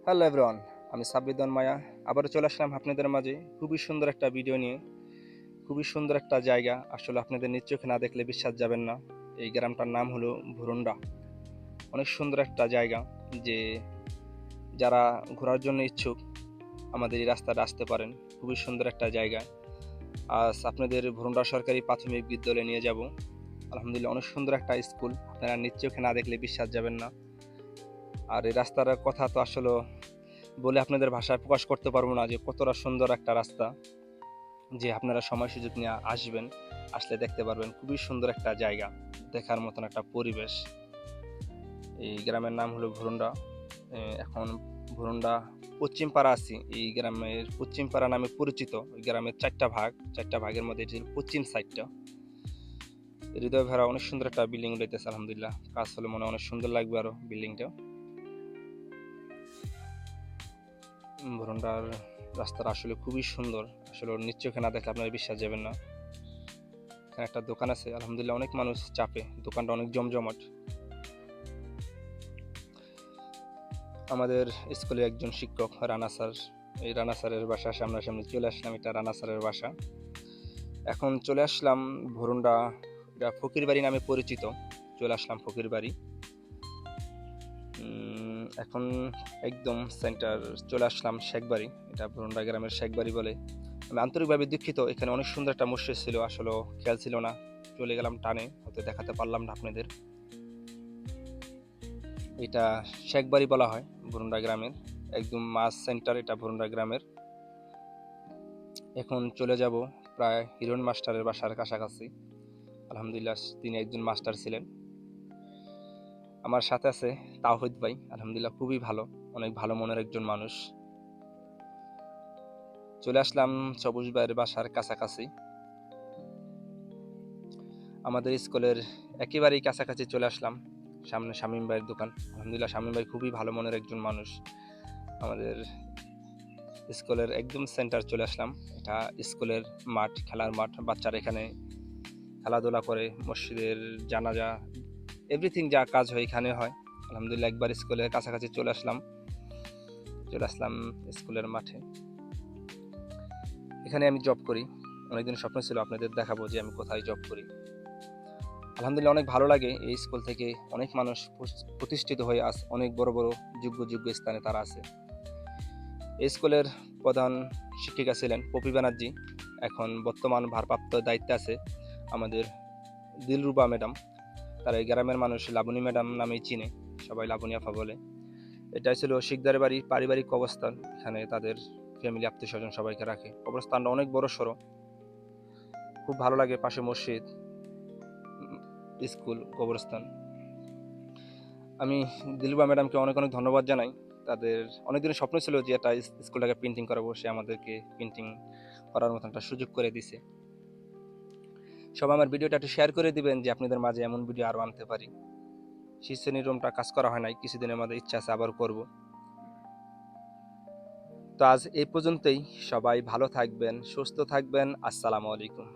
Hello everyone, আমি সাব্বিদন মায়া আবারও চলে আসলাম আপনাদের মাঝে খুবই সুন্দর একটা ভিডিও নিয়ে। খুবই সুন্দর একটা জায়গা, আসলে আপনাদের নিজ চোখে না দেখলে বিশ্বাস যাবেন না। এই গ্রামটার নাম হলো ভুরুন্ডা। অনেক সুন্দর একটা জায়গা, যে যারা ঘোরার জন্য ইচ্ছুক আমাদের এই রাস্তাটা আসতে পারেন। খুবই সুন্দর একটা জায়গা। আজ আপনাদের ভুরুন্ডা সরকারি প্রাথমিক বিদ্যালয়ে নিয়ে যাব। আলহামদুলিল্লাহ, অনেক সুন্দর একটা স্কুল, আপনারা নিজ চোখে না দেখলে বিশ্বাস যাবেন না। আর এই রাস্তার কথা তো আসলে বলে আপনাদের ভাষায় প্রকাশ করতে পারবো না যে কতটা সুন্দর একটা রাস্তা। যে আপনারা সময় সুযোগ নিয়ে আসবেন, আসলে দেখতে পারবেন খুবই সুন্দর একটা জায়গা, দেখার মতন একটা পরিবেশ। এই গ্রামের নাম হলো ভুরুন্ডা। এখন ভুরুন্ডা পশ্চিম পাড়া আছি, এই গ্রামের পশ্চিম পাড়া নামে পরিচিত। ওই গ্রামের চারটা ভাগের মধ্যে এটি পশ্চিম সাইডটা। হৃদয় ভরা অনেক সুন্দর একটা বিল্ডিং উঠেছে। আলহামদুলিল্লাহ, কাজ হলে মনে অনেক সুন্দর লাগবে আরো বিল্ডিংটা। ভুরুন্ডার রাস্তাটা আসলে খুবই সুন্দর, আসলে নিজ চোখে না দেখলে আপনারা বিশ্বাস যাবেন না। এখানে একটা দোকান আছে, আলহামদুলিল্লাহ অনেক মানুষ চাপে, দোকানটা অনেক জমজমাট। আমাদের স্কুলে একজন শিক্ষক রানা স্যার, এই রানা স্যারের বাসা সামনাসামনি চলে আসলাম। এটা রানা স্যারের বাসা। এখন চলে আসলাম ভুরুন্ডা, এটা ফকির বাড়ি নামে পরিচিত। চলে আসলাম ফকির বাড়ি। এখন একদম সেন্টার চলে আসলাম শেখবাড়ি, এটা ভুরুন্ডা গ্রামের শেখবাড়ি বলে। আমি আন্তরিকভাবে দুঃখিত, এখানে অনেক সুন্দর একটা মসজিদ ছিল, আসলে খেয়াল ছিল না, চলে গেলাম টানে, হয়তো দেখাতে পারলাম না আপনাদের। এটা শেখবাড়ি বলা হয় ভুরুন্ডা গ্রামের, একদম মাস সেন্টার এটা ভুরুন্ডা গ্রামের। এখন চলে যাব প্রায় হিরণ মাস্টারের বাসার কাছাকাছি। আলহামদুলিল্লাহ, তিনি একজন মাস্টার ছিলেন। আমার সাথে আছে তাওহিদ ভাই, আলহামদুলিল্লাহ খুবই ভালো, অনেক ভালো মনের একজন মানুষ। চলে আসলাম সবুজ ভাইয়ের বাসার কাছাকাছি, আমাদের স্কুলের একেবারেই কাছাকাছি চলে আসলাম। সামনে শামীম ভাইয়ের দোকান। আলহামদুলিল্লাহ, শামীম ভাই খুবই ভালো মনের একজন মানুষ। আমাদের স্কুলের একদম সেন্টার চলে আসলাম। এটা স্কুলের মাঠ, খেলার মাঠ, বাচ্চারা এখানে খেলাধুলা করে, মসজিদের জানাজা এভরিথিং যা কাজ হয় এখানে হয়। আলহামদুলিল্লাহ, একবার স্কুলের কাছাকাছি চলে আসলাম স্কুলের মাঠে। এখানে আমি জব করি, অনেকদিন স্বপ্ন ছিল আপনাদের দেখাবো যে আমি কোথায় জব করি। আলহামদুলিল্লাহ, অনেক ভালো লাগে। এই স্কুল থেকে অনেক মানুষ প্রতিষ্ঠিত হয়ে আছে, অনেক বড় বড় যোগ্য স্থানে তারা আছে। এই স্কুলের প্রধান শিক্ষিকা ছিলেন পপি ব্যানার্জি, এখন বর্তমান ভারপ্রাপ্ত দায়িত্বে আছে আমাদের দিলরুবা ম্যাডাম। তারা এই গ্রামের মানুষ লাবণী ম্যাডাম নামেই চিনে, সবাই লাবণী আফা বলে। এটা ছিল শিকদারের বাড়ি পারিবারিক কবরস্থান, এখানে তাদের ফ্যামিলি আত্মীয় স্বজন সবাইকে রাখে। কবরস্থানটা অনেক বড় সড়ো, খুব ভালো লাগে। পাশে মসজিদ, স্কুল, কবরস্থান। আমি দিলরুবা ম্যাডামকে অনেক অনেক ধন্যবাদ জানাই। তাদের অনেকদিনের স্বপ্ন ছিল যে একটা স্কুলটাকে পেন্টিং করাবো, সে আমাদেরকে পেন্টিং করার মতো একটা সুযোগ করে দিছে। সবাই আমার ভিডিওটা একটু শেয়ার করে দিবেন, যে আপনাদের মাঝে এমন ভিডিও আরও আনতে পারি। শীর্ষের রুমটা কাজ করা হয় নাই, কিছুদিনের মধ্যে ইচ্ছা আছে আবার করব। তো আজ এই পর্যন্তই, সবাই ভালো থাকবেন, সুস্থ থাকবেন। আসসালামু আলাইকুম।